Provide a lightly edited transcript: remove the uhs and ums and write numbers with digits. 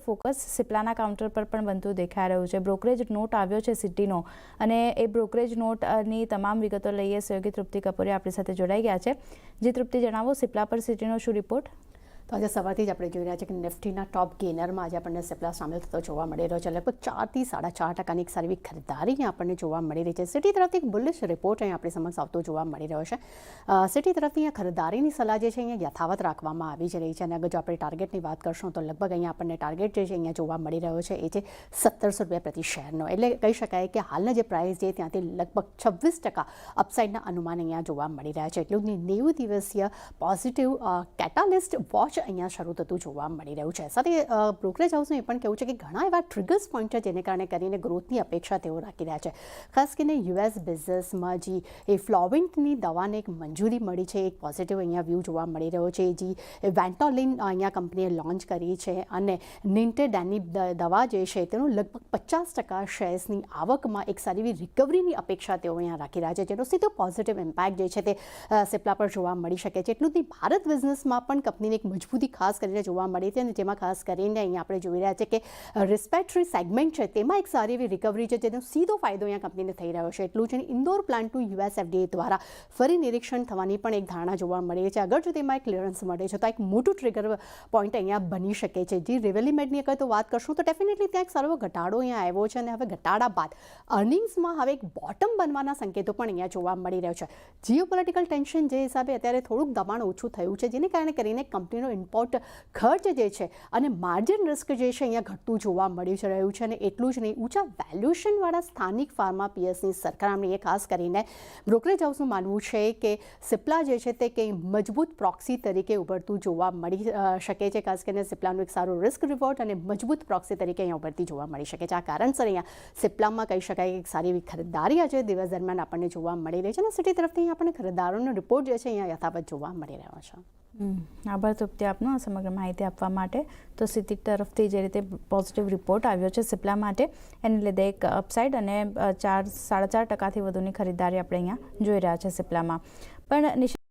Focus સિપ્લાના counter પર પણ બનતું દેખાઈ રહ્યું છે। બ્રોકરેજ નોટ આવ્યો છે સિટીનો અને એ બ્રોકરેજ નોટની તમામ વિગતો લઈએ સહયોગી તૃપ્તિ કપૂરે આપણી સાથે જોડાઈ ગયા છે। જે તૃપ્તિ, જણાવો સિપ્લા પર સિટીનો શું રિપોર્ટ? તો આજે સવારથી જ આપણે જોઈ રહ્યા છીએ કે નિફ્ટીના ટોપ ગેનરમાં આજે આપણને સિપ્લા સામેલ થતો જોવા મળી રહ્યો છે। લગભગ 4 થી 4.5% એક સારી ખરીદારી આપણને જોવા મળી રહી છે। સિટી તરફથી એક બુલિશ રિપોર્ટ અહીં આપણી સમક્ષ આવતો જોવા મળી રહ્યો છે। સિટી તરફથી અહીંયા ખરીદારીની સલાહ જે છે અહીંયા યથાવત રાખવામાં આવી જ રહી છે અને અગર જો આપણે ટાર્ગેટની વાત કરશું તો લગભગ અહીંયા આપણને ટાર્ગેટ જે છે અહીંયા જોવા મળી રહ્યો છે એ છે ₹1700 પ્રતિ શેરનો। એટલે કહી શકાય કે હાલના જે પ્રાઇસ છે ત્યાંથી લગભગ 26% અપસાઇડના અનુમાન અહીંયા જોવા મળી રહ્યા છે। એટલું જ 90 દિવસીય પોઝિટિવ કેટાલિસ્ટ વોચ અહીંયા શરૂ થતું જોવા મળી રહ્યું છે। સાથે બ્રોકરેજ હાઉસનું એ પણ કહેવું છે કે ઘણા એવા ટ્રિગર્સ પોઈન્ટ છે જેને કારણે કરીને ગ્રોથની અપેક્ષા તેઓ રાખી રહ્યા છે। ખાસ કરીને યુએસ બિઝનેસમાં જે એ ફ્લોવિન્ટની દવાને એક મંજૂરી મળી છે, એક પોઝિટિવ અહીંયા વ્યૂ જોવા મળી રહ્યો છે। જે વેન્ટોલિન અહીંયા કંપનીએ લોન્ચ કરી છે અને નિન્ટેડેની દવા જે છે તેનું લગભગ 50% શેર્સની આવકમાં એક સારી એવી રિકવરીની અપેક્ષા તેઓ અહીંયા રાખી રહ્યા છે, જેનો સીધો પોઝિટિવ ઇમ્પેક્ટ જે છે તે સિપ્લા પર જોવા મળી શકે છે। એટલું જ નહીં, ભારત બિઝનેસમાં પણ કંપનીની એક મજબૂતી ખાસ કરીને જોવા મળી છે અને જેમાં ખાસ કરીને અહીંયા આપણે જોઈ રહ્યા છે કે રિસ્પેક્ટરી સેગમેન્ટ છે તેમાં એક સારી એવી રિકવરી છે, જેનો સીધો ફાયદો અહીંયા કંપનીને થઈ રહ્યો છે। એટલું જ ઇન્દોર પ્લાન્ટનું યુએસ FDA દ્વારા ફરી નિરીક્ષણ થવાની પણ એક ધારણા જોવા મળી છે। અગર જો તેમાં એક ક્લિયરન્સ મળે છે તો એક મોટું ટ્રિગર પોઈન્ટ અહીંયા બની શકે છે। જે રેવલીમેડની અગર તો વાત કરશું તો ડેફિનેટલી ત્યાં એક સારો ઘટાડો અહીંયા આવ્યો છે અને હવે ઘટાડા બાદ અર્નિંગ્સમાં હવે એક બોટમ બનવાના સંકેતો પણ અહીંયા જોવા મળી રહ્યો છે। જીઓપોલિટિકલ ટેન્શન જે હિસાબે અત્યારે થોડુંક દબાણ ઓછું થયું છે, જેને કારણે કરીને કંપનીનો ઇમ્પોર્ટ ખર્ચ જે છે અને માર્જિન રિસ્ક જે છે અહીંયા ઘટતું જોવા મળી રહ્યું છે। અને એટલું જ નહીં, ઊંચા વેલ્યુએશનવાળા સ્થાનિક ફાર્મા પીએસની સરખામણીએ ખાસ કરીને બ્રોકરેજ હાઉસનું માનવું છે કે સિપ્લા જે છે તે કંઈ મજબૂત પ્રોક્સી તરીકે ઉભરતું જોવા મળી શકે છે। ખાસ કરીને સિપ્લાનું એક સારું રિસ્ક રિવોર્ડ અને મજબૂત પ્રોક્સી તરીકે અહીંયા ઉભરતી જોવા મળી શકે છે। આ કારણસર અહીંયા સિપ્લામાં કહી શકાય કે એક સારી એવી ખરીદારી આજે દિવસ દરમિયાન આપણને જોવા મળી રહી છે અને સિટી તરફથી આપણને ખરીદારોનો રિપોર્ટ જે છે અહીંયા યથાવત જોવા મળી રહ્યો છે। આભાર તૃપ્તિ આપનો આ સમગ્ર માહિતી આપવા માટે। તો સિટી તરફથી જે રીતે પોઝિટિવ રિપોર્ટ આવ્યો છે સિપ્લા માટે, એને લીધે એક અપસાઇડ અને 4-4.5%થી વધુની ખરીદારી આપણે અહીંયા જોઈ રહ્યા છે સિપ્લામાં। પણ